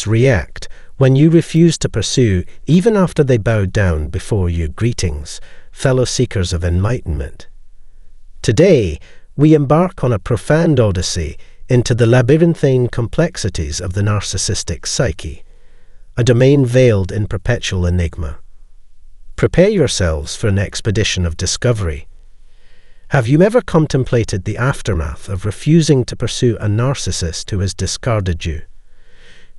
narcissists react when you refuse to pursue even after they bow down before you. Greetings, fellow seekers of enlightenment. Today, we embark on a profound odyssey into the labyrinthine complexities of the narcissistic psyche, a domain veiled in perpetual enigma. Prepare yourselves for an expedition of discovery. Have you ever contemplated the aftermath of refusing to pursue a narcissist who has discarded you?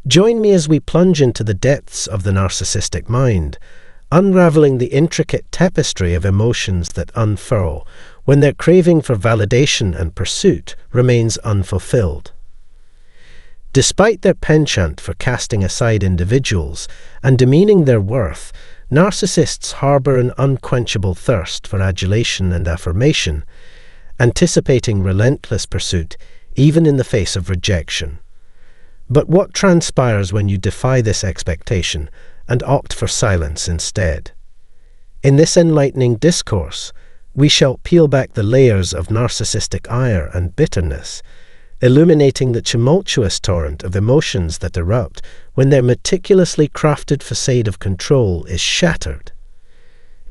Join me as we plunge into the depths of the narcissistic mind, unraveling the intricate tapestry of emotions that unfurl when their craving for validation and pursuit remains unfulfilled. Despite their penchant for casting aside individuals and demeaning their worth, narcissists harbor an unquenchable thirst for adulation and affirmation, anticipating relentless pursuit even in the face of rejection. But what transpires when you defy this expectation and opt for silence instead? In this enlightening discourse, we shall peel back the layers of narcissistic ire and bitterness, illuminating the tumultuous torrent of emotions that erupt when their meticulously crafted facade of control is shattered.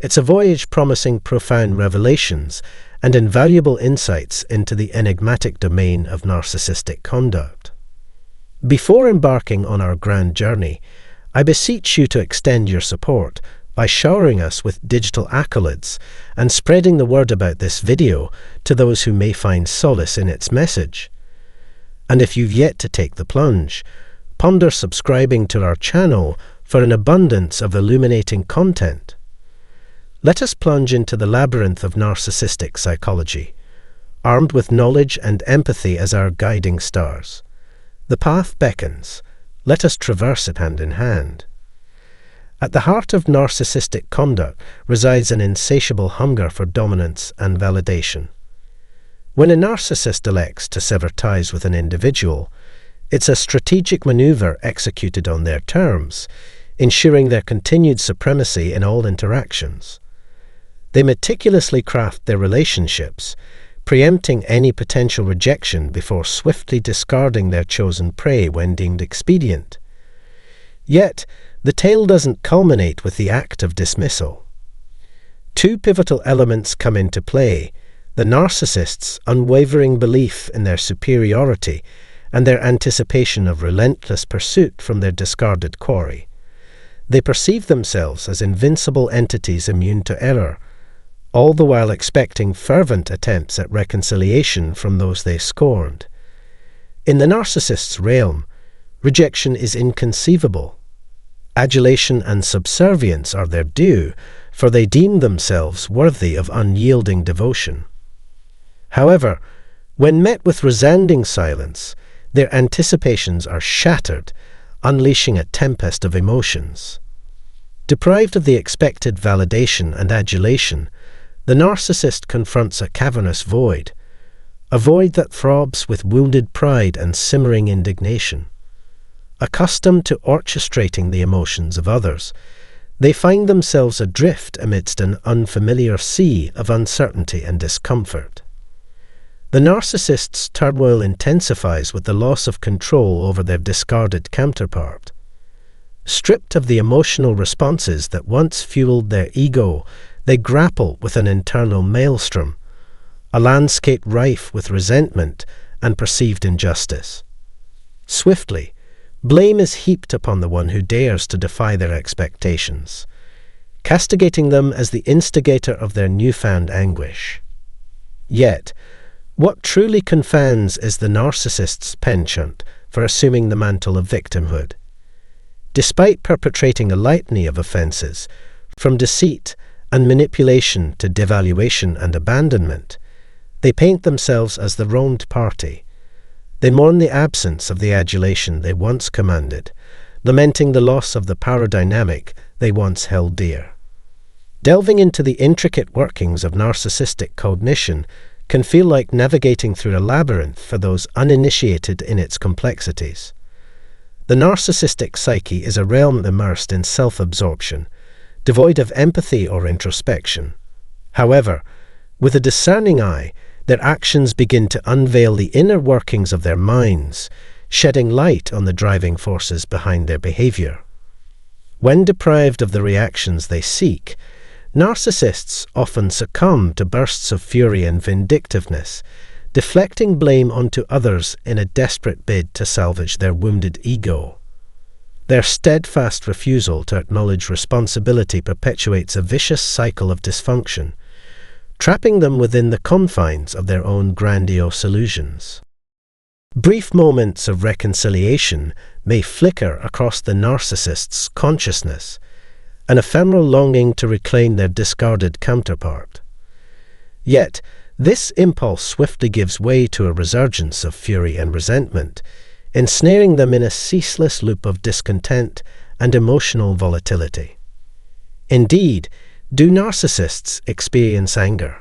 It's a voyage promising profound revelations and invaluable insights into the enigmatic domain of narcissistic conduct. Before embarking on our grand journey, I beseech you to extend your support by showering us with digital accolades and spreading the word about this video to those who may find solace in its message. And if you've yet to take the plunge, ponder subscribing to our channel for an abundance of illuminating content. Let us plunge into the labyrinth of narcissistic psychology, armed with knowledge and empathy as our guiding stars. The path beckons. Let us traverse it hand in hand. At the heart of narcissistic conduct resides an insatiable hunger for dominance and validation. When a narcissist elects to sever ties with an individual, it's a strategic maneuver executed on their terms, ensuring their continued supremacy in all interactions. They meticulously craft their relationships, preempting any potential rejection before swiftly discarding their chosen prey when deemed expedient. Yet, the tale doesn't culminate with the act of dismissal. Two pivotal elements come into play: the narcissist's unwavering belief in their superiority and their anticipation of relentless pursuit from their discarded quarry. They perceive themselves as invincible entities immune to error, all the while expecting fervent attempts at reconciliation from those they scorned. In the narcissist's realm, rejection is inconceivable. Adulation and subservience are their due, for they deem themselves worthy of unyielding devotion. However, when met with resounding silence, their anticipations are shattered, unleashing a tempest of emotions. Deprived of the expected validation and adulation, the narcissist confronts a cavernous void, a void that throbs with wounded pride and simmering indignation. Accustomed to orchestrating the emotions of others, they find themselves adrift amidst an unfamiliar sea of uncertainty and discomfort. The narcissist's turmoil intensifies with the loss of control over their discarded counterpart. Stripped of the emotional responses that once fueled their ego, they grapple with an internal maelstrom, a landscape rife with resentment and perceived injustice. Swiftly, blame is heaped upon the one who dares to defy their expectations, castigating them as the instigator of their newfound anguish. Yet, what truly confounds is the narcissist's penchant for assuming the mantle of victimhood. Despite perpetrating a litany of offences, from deceit and manipulation to devaluation and abandonment, they paint themselves as the wronged party. They mourn the absence of the adulation they once commanded, lamenting the loss of the power dynamic they once held dear. Delving into the intricate workings of narcissistic cognition can feel like navigating through a labyrinth for those uninitiated in its complexities. The narcissistic psyche is a realm immersed in self-absorption, devoid of empathy or introspection. However, with a discerning eye, their actions begin to unveil the inner workings of their minds, shedding light on the driving forces behind their behavior. When deprived of the reactions they seek, narcissists often succumb to bursts of fury and vindictiveness, deflecting blame onto others in a desperate bid to salvage their wounded ego. Their steadfast refusal to acknowledge responsibility perpetuates a vicious cycle of dysfunction, trapping them within the confines of their own grandiose illusions. Brief moments of reconciliation may flicker across the narcissist's consciousness, an ephemeral longing to reclaim their discarded counterpart. Yet, this impulse swiftly gives way to a resurgence of fury and resentment, ensnaring them in a ceaseless loop of discontent and emotional volatility. Indeed, do narcissists experience anger?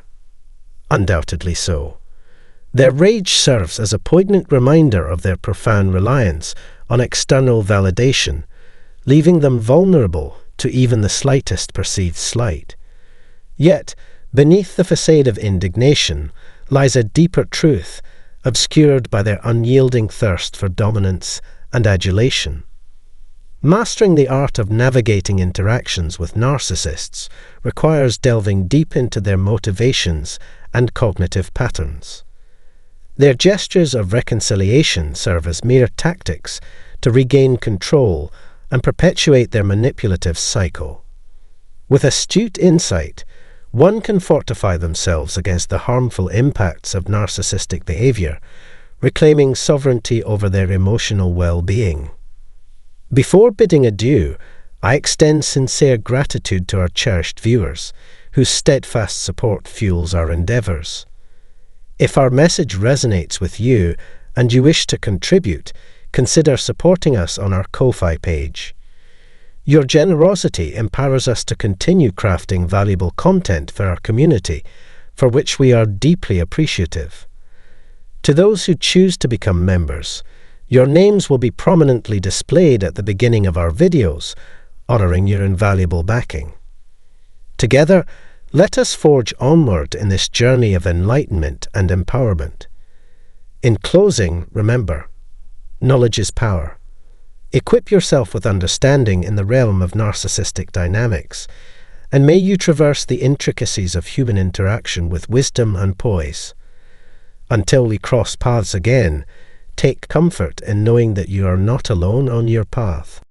Undoubtedly so. Their rage serves as a poignant reminder of their profound reliance on external validation, leaving them vulnerable to even the slightest perceived slight. Yet, beneath the facade of indignation lies a deeper truth, obscured by their unyielding thirst for dominance and adulation. Mastering the art of navigating interactions with narcissists requires delving deep into their motivations and cognitive patterns. Their gestures of reconciliation serve as mere tactics to regain control and perpetuate their manipulative cycle. With astute insight, one can fortify themselves against the harmful impacts of narcissistic behavior, reclaiming sovereignty over their emotional well-being. Before bidding adieu, I extend sincere gratitude to our cherished viewers, whose steadfast support fuels our endeavours. If our message resonates with you and you wish to contribute, consider supporting us on our Ko-Fi page. Your generosity empowers us to continue crafting valuable content for our community, for which we are deeply appreciative. To those who choose to become members, your names will be prominently displayed at the beginning of our videos, honouring your invaluable backing. Together, let us forge onward in this journey of enlightenment and empowerment. In closing, remember, knowledge is power. Equip yourself with understanding in the realm of narcissistic dynamics, and may you traverse the intricacies of human interaction with wisdom and poise. Until we cross paths again, take comfort in knowing that you are not alone on your path.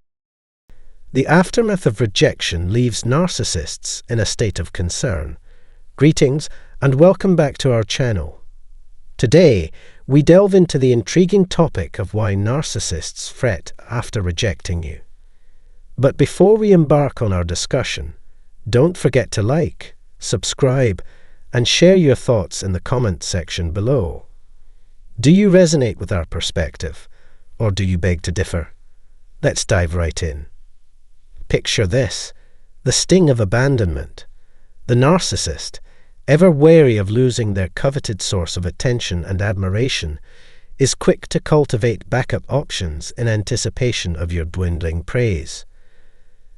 The aftermath of rejection leaves narcissists in a state of concern. Greetings and welcome back to our channel. Today, we delve into the intriguing topic of why narcissists fret after rejecting you. But before we embark on our discussion, don't forget to like, subscribe, and share your thoughts in the comment section below. Do you resonate with our perspective, or do you beg to differ? Let's dive right in. Picture this, the sting of abandonment. The narcissist, ever wary of losing their coveted source of attention and admiration, is quick to cultivate backup options in anticipation of your dwindling praise.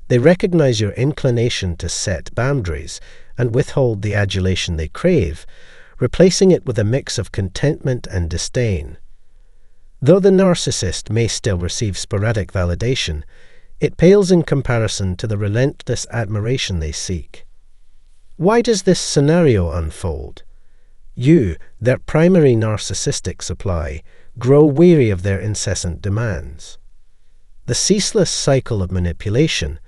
They recognize your inclination to set boundaries and withhold the adulation they crave, replacing it with a mix of contentment and disdain. Though the narcissist may still receive sporadic validation, it pales in comparison to the relentless admiration they seek. Why does this scenario unfold? You, their primary narcissistic supply, grow weary of their incessant demands. The ceaseless cycle of manipulation,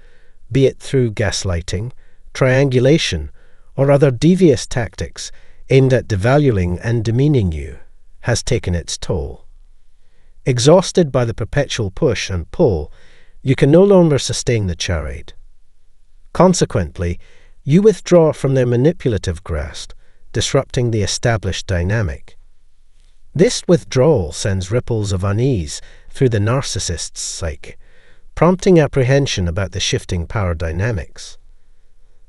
be it through gaslighting, triangulation, or other devious tactics aimed at devaluing and demeaning you, has taken its toll. Exhausted by the perpetual push and pull, you can no longer sustain the charade. Consequently, you withdraw from their manipulative grasp, disrupting the established dynamic. This withdrawal sends ripples of unease through the narcissist's psyche, prompting apprehension about the shifting power dynamics.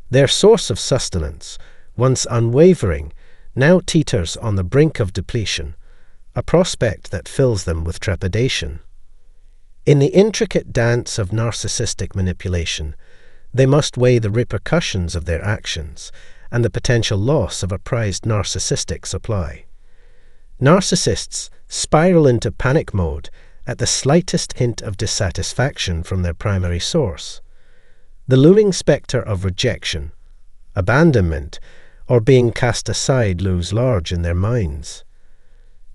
Their source of sustenance, once unwavering, now teeters on the brink of depletion, a prospect that fills them with trepidation. In the intricate dance of narcissistic manipulation, they must weigh the repercussions of their actions and the potential loss of a prized narcissistic supply. Narcissists spiral into panic mode at the slightest hint of dissatisfaction from their primary source. The looming spectre of rejection, abandonment, or being cast aside looms large in their minds.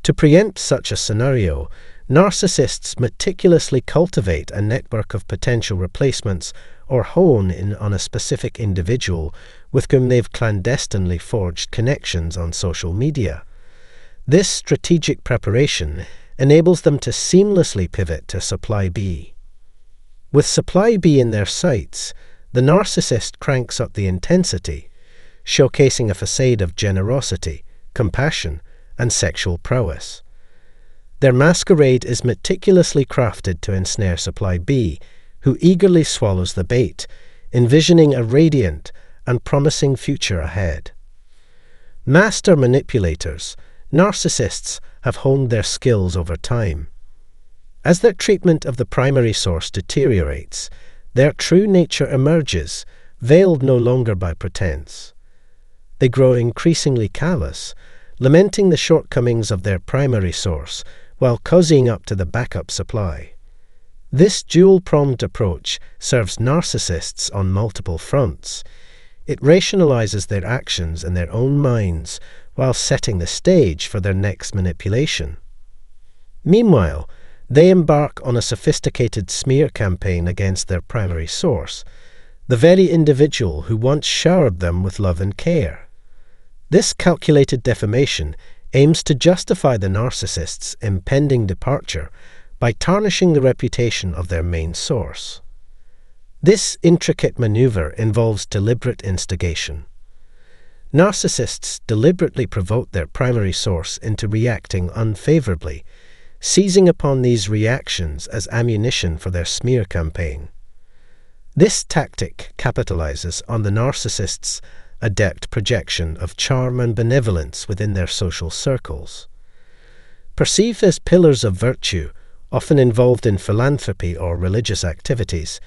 To preempt such a scenario, narcissists meticulously cultivate a network of potential replacements or hone in on a specific individual with whom they've clandestinely forged connections on social media. This strategic preparation enables them to seamlessly pivot to supply B. With supply B in their sights, the narcissist cranks up the intensity, showcasing a facade of generosity, compassion, and sexual prowess. Their masquerade is meticulously crafted to ensnare supply B, who eagerly swallows the bait, envisioning a radiant and promising future ahead. Master manipulators, narcissists have honed their skills over time. As their treatment of the primary source deteriorates, their true nature emerges, veiled no longer by pretense. They grow increasingly callous, lamenting the shortcomings of their primary source while cozying up to the backup supply. This dual-pronged approach serves narcissists on multiple fronts. It rationalizes their actions in their own minds while setting the stage for their next manipulation. Meanwhile, they embark on a sophisticated smear campaign against their primary source, the very individual who once showered them with love and care. This calculated defamation aims to justify the narcissist's impending departure by tarnishing the reputation of their main source. This intricate maneuver involves deliberate instigation. Narcissists deliberately provoke their primary source into reacting unfavorably, seizing upon these reactions as ammunition for their smear campaign. This tactic capitalizes on the narcissist's adept projection of charm and benevolence within their social circles. Perceived as pillars of virtue, often involved in philanthropy or religious activities,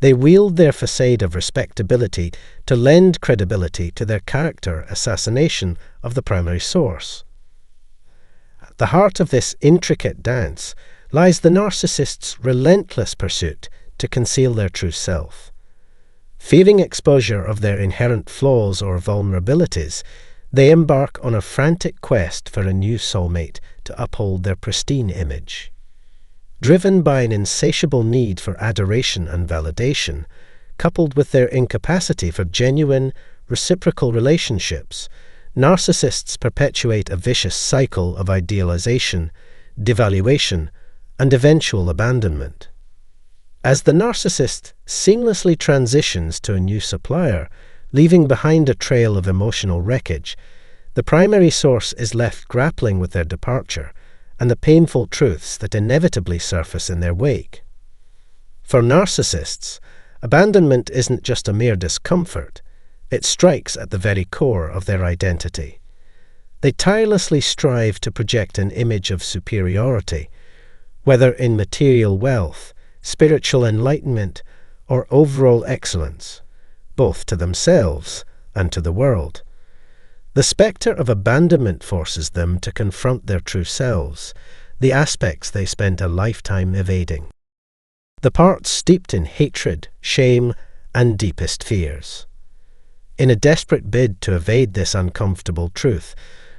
they wield their facade of respectability to lend credibility to their character assassination of the primary source. At the heart of this intricate dance lies the narcissist's relentless pursuit to conceal their true self. Fearing exposure of their inherent flaws or vulnerabilities, they embark on a frantic quest for a new soulmate to uphold their pristine image. Driven by an insatiable need for adoration and validation, coupled with their incapacity for genuine, reciprocal relationships, narcissists perpetuate a vicious cycle of idealization, devaluation, and eventual abandonment. As the narcissist seamlessly transitions to a new supplier, leaving behind a trail of emotional wreckage, the primary source is left grappling with their departure and the painful truths that inevitably surface in their wake. For narcissists, abandonment isn't just a mere discomfort, it strikes at the very core of their identity. They tirelessly strive to project an image of superiority, whether in material wealth, spiritual enlightenment, or overall excellence, both to themselves and to the world. The spectre of abandonment forces them to confront their true selves, the aspects they spent a lifetime evading. The parts steeped in hatred, shame, and deepest fears. In a desperate bid to evade this uncomfortable truth,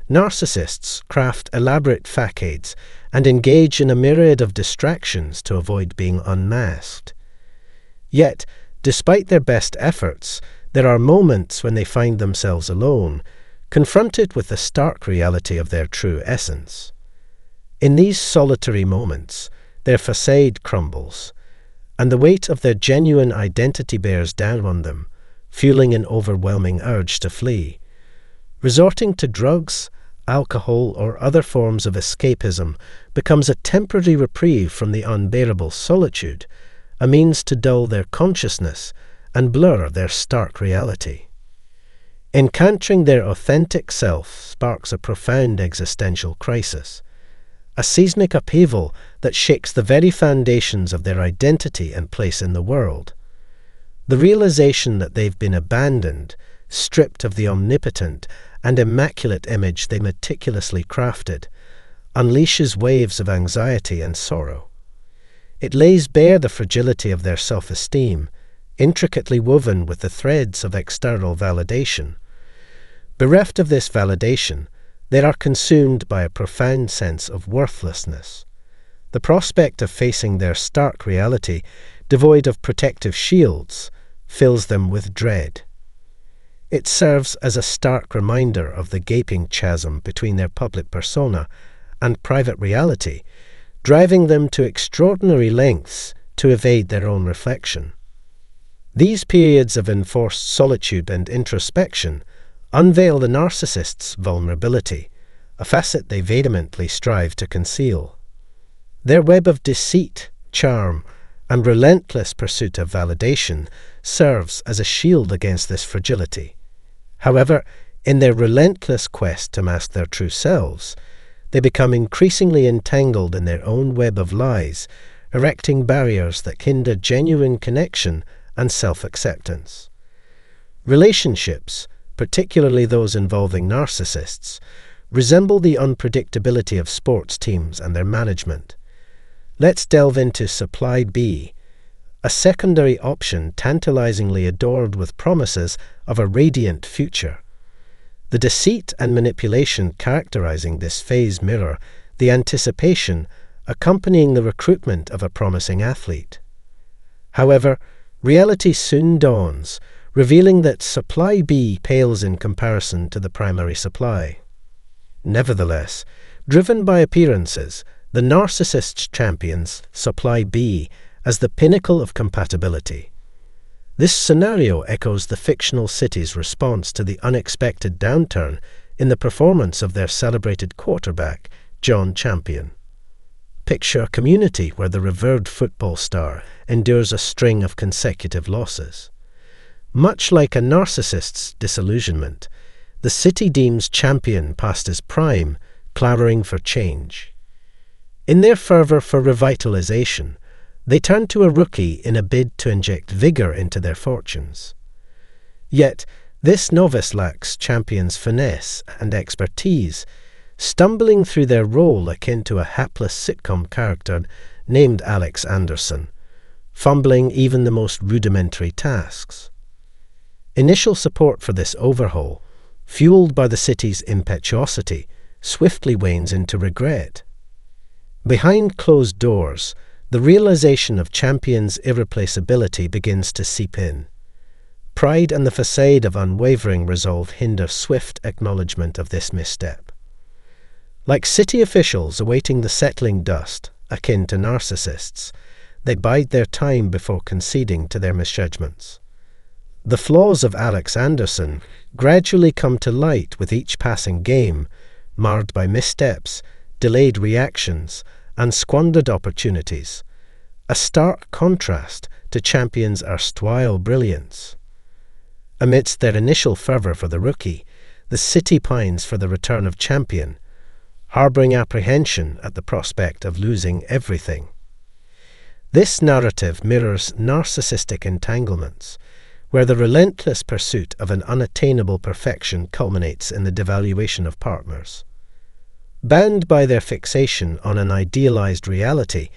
narcissists craft elaborate facades and engage in a myriad of distractions to avoid being unmasked. Yet, despite their best efforts, there are moments when they find themselves alone, confronted with the stark reality of their true essence. In these solitary moments, their facade crumbles, and the weight of their genuine identity bears down on them, fueling an overwhelming urge to flee. Resorting to drugs, alcohol, or other forms of escapism becomes a temporary reprieve from the unbearable solitude, a means to dull their consciousness and blur their stark reality. Encountering their authentic self sparks a profound existential crisis, a seismic upheaval that shakes the very foundations of their identity and place in the world. The realization that they've been abandoned, stripped of the omnipotent and immaculate image they meticulously crafted, unleashes waves of anxiety and sorrow. It lays bare the fragility of their self-esteem, intricately woven with the threads of external validation. Bereft of this validation, they are consumed by a profound sense of worthlessness. The prospect of facing their stark reality, devoid of protective shields, fills them with dread. It serves as a stark reminder of the gaping chasm between their public persona and private reality, driving them to extraordinary lengths to evade their own reflection. These periods of enforced solitude and introspection unveil the narcissist's vulnerability, a facet they vehemently strive to conceal. Their web of deceit, charm, and relentless pursuit of validation serves as a shield against this fragility. However, in their relentless quest to mask their true selves, they become increasingly entangled in their own web of lies, erecting barriers that hinder genuine connection and self-acceptance. Relationships, particularly those involving narcissists, resemble the unpredictability of sports teams and their management. Let's delve into Supply B, a secondary option tantalizingly adored with promises of a radiant future. The deceit and manipulation characterizing this phase mirror the anticipation accompanying the recruitment of a promising athlete. However, reality soon dawns, revealing that Supply B pales in comparison to the primary supply. Nevertheless, driven by appearances, the narcissist champions Supply B as the pinnacle of compatibility. This scenario echoes the fictional city's response to the unexpected downturn in the performance of their celebrated quarterback, John Champion. Picture a community where the revered football star endures a string of consecutive losses. Much like a narcissist's disillusionment, the city deems Champion past his prime, clamoring for change. In their fervour for revitalization, they turn to a rookie in a bid to inject vigour into their fortunes. Yet, this novice lacks Champion's finesse and expertise, stumbling through their role akin to a hapless sitcom character named Alex Anderson, fumbling even the most rudimentary tasks. Initial support for this overhaul, fueled by the city's impetuosity, swiftly wanes into regret. Behind closed doors, the realization of Champion's irreplaceability begins to seep in. Pride and the facade of unwavering resolve hinder swift acknowledgement of this misstep. Like city officials awaiting the settling dust, akin to narcissists, they bide their time before conceding to their misjudgments. The flaws of Alex Anderson gradually come to light with each passing game, marred by missteps, delayed reactions, and squandered opportunities, a stark contrast to Champion's erstwhile brilliance. Amidst their initial fervour for the rookie, the city pines for the return of Champion, harbouring apprehension at the prospect of losing everything. This narrative mirrors narcissistic entanglements, where the relentless pursuit of an unattainable perfection culminates in the devaluation of partners. Bound by their fixation on an idealized reality,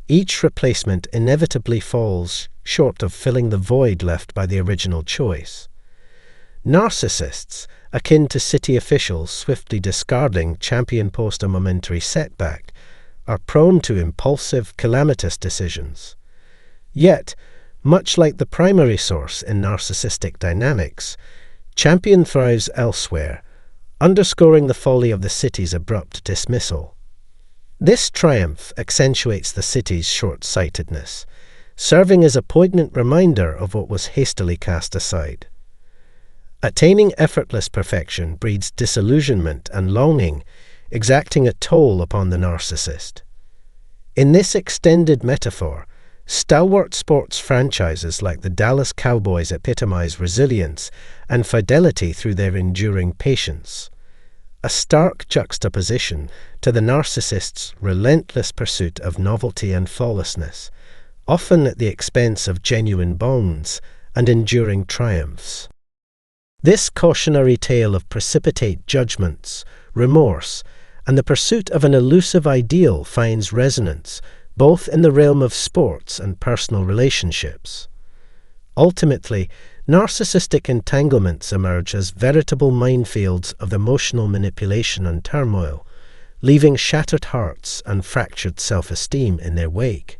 each replacement inevitably falls short of filling the void left by the original choice. Narcissists, akin to city officials swiftly discarding Champion post a momentary setback, are prone to impulsive, calamitous decisions. Yet, much like the primary source in narcissistic dynamics, Champion thrives elsewhere, underscoring the folly of the city's abrupt dismissal. This triumph accentuates the city's short-sightedness, serving as a poignant reminder of what was hastily cast aside. Attaining effortless perfection breeds disillusionment and longing, exacting a toll upon the narcissist. In this extended metaphor, stalwart sports franchises like the Dallas Cowboys epitomize resilience and fidelity through their enduring patience, a stark juxtaposition to the narcissist's relentless pursuit of novelty and flawlessness, often at the expense of genuine bonds and enduring triumphs. This cautionary tale of precipitate judgments, remorse, and the pursuit of an elusive ideal finds resonance both in the realm of sports and personal relationships. Ultimately, narcissistic entanglements emerge as veritable minefields of emotional manipulation and turmoil, leaving shattered hearts and fractured self-esteem in their wake.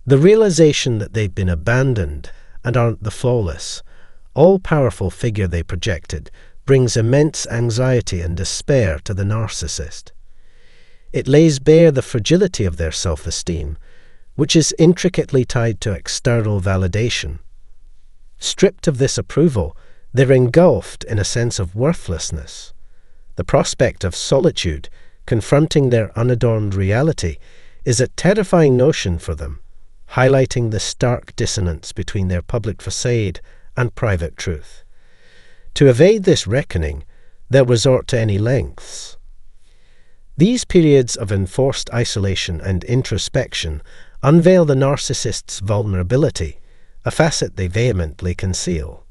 The realization that they've been abandoned and aren't the flawless, all-powerful figure they projected brings immense anxiety and despair to the narcissist. It lays bare the fragility of their self-esteem, which is intricately tied to external validation. Stripped of this approval, they're engulfed in a sense of worthlessness. The prospect of solitude, confronting their unadorned reality, is a terrifying notion for them, highlighting the stark dissonance between their public facade and private truth. To evade this reckoning, they'll resort to any lengths. These periods of enforced isolation and introspection unveil the narcissist's vulnerability, a facet they vehemently conceal.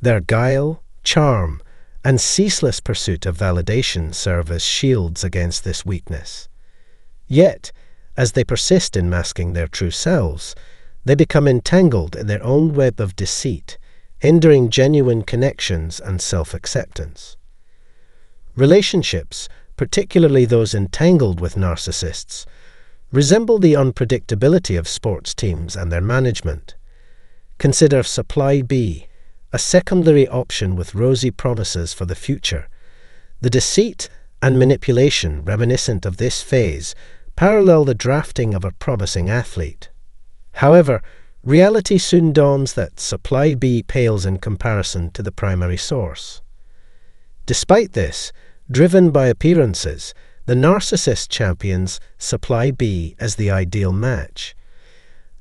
Their guile, charm, and ceaseless pursuit of validation serve as shields against this weakness. Yet, as they persist in masking their true selves, they become entangled in their own web of deceit, hindering genuine connections and self-acceptance. Relationships, particularly those entangled with narcissists, resemble the unpredictability of sports teams and their management. Consider Supply B, a secondary option with rosy promises for the future. The deceit and manipulation reminiscent of this phase parallel the drafting of a promising athlete. However, reality soon dawns that Supply B pales in comparison to the primary source. Despite this, driven by appearances, the narcissist champions Supply B as the ideal match.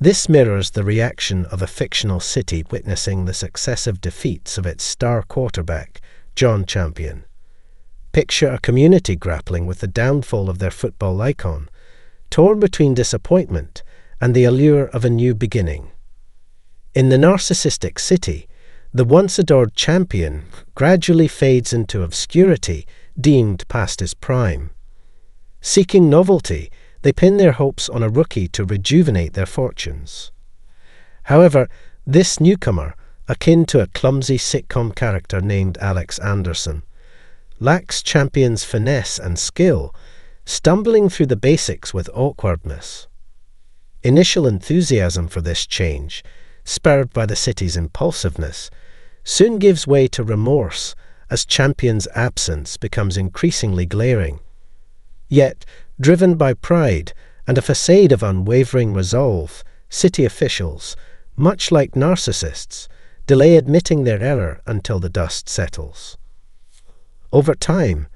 This mirrors the reaction of a fictional city witnessing the successive defeats of its star quarterback, John Champion. Picture a community grappling with the downfall of their football icon, torn between disappointment and the allure of a new beginning. In the narcissistic city, the once-adored champion gradually fades into obscurity, deemed past his prime. Seeking novelty, they pin their hopes on a rookie to rejuvenate their fortunes. However, this newcomer, akin to a clumsy sitcom character named Alex Anderson, lacks champion's finesse and skill, stumbling through the basics with awkwardness. Initial enthusiasm for this change, spurred by the city's impulsiveness, soon gives way to remorse as champion's absence becomes increasingly glaring. Yet, driven by pride and a facade of unwavering resolve, city officials, much like narcissists, delay admitting their error until the dust settles. Over time,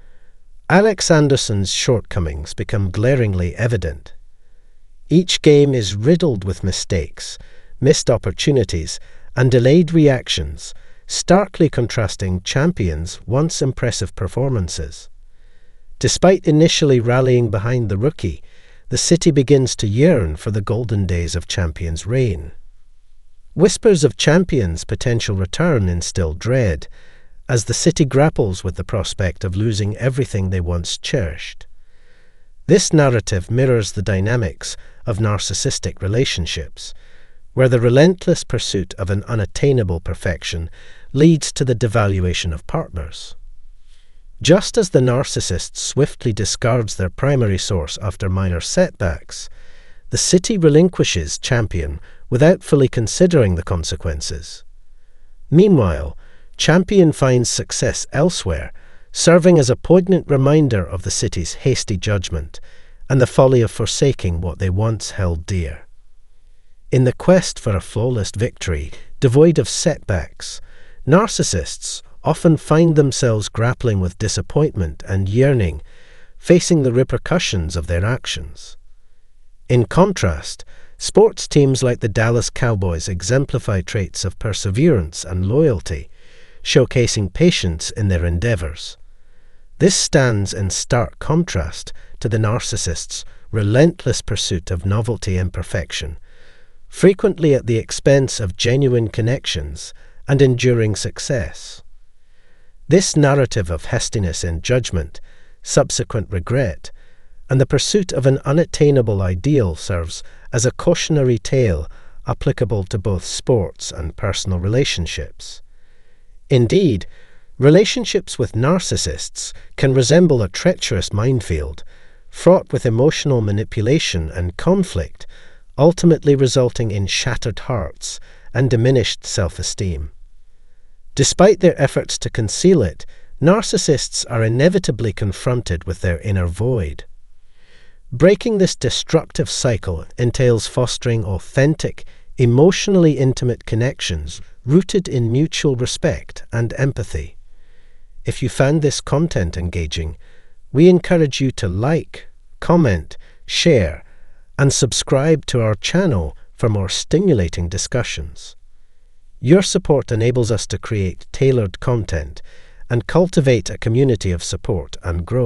Alex Anderson's shortcomings become glaringly evident. Each game is riddled with mistakes, missed opportunities, and delayed reactions, starkly contrasting Champion's once impressive performances. Despite initially rallying behind the rookie, the city begins to yearn for the golden days of Champion's reign. Whispers of Champion's potential return instill dread, as the city grapples with the prospect of losing everything they once cherished. This narrative mirrors the dynamics of narcissistic relationships, where the relentless pursuit of an unattainable perfection leads to the devaluation of partners. Just as the narcissist swiftly discards their primary source after minor setbacks, the city relinquishes Champion without fully considering the consequences. Meanwhile, Champion finds success elsewhere, serving as a poignant reminder of the city's hasty judgment and the folly of forsaking what they once held dear. In the quest for a flawless victory, devoid of setbacks, narcissists often find themselves grappling with disappointment and yearning, facing the repercussions of their actions. In contrast, sports teams like the Dallas Cowboys exemplify traits of perseverance and loyalty, showcasing patience in their endeavors. This stands in stark contrast to the narcissist's relentless pursuit of novelty and perfection, frequently at the expense of genuine connections and enduring success. This narrative of hastiness in judgment, subsequent regret, and the pursuit of an unattainable ideal serves as a cautionary tale applicable to both sports and personal relationships. Indeed, relationships with narcissists can resemble a treacherous minefield, fraught with emotional manipulation and conflict, ultimately resulting in shattered hearts and diminished self-esteem. Despite their efforts to conceal it, narcissists are inevitably confronted with their inner void. Breaking this destructive cycle entails fostering authentic, emotionally intimate connections rooted in mutual respect and empathy. If you found this content engaging, we encourage you to like, comment, share, and subscribe to our channel for more stimulating discussions. Your support enables us to create tailored content and cultivate a community of support and growth.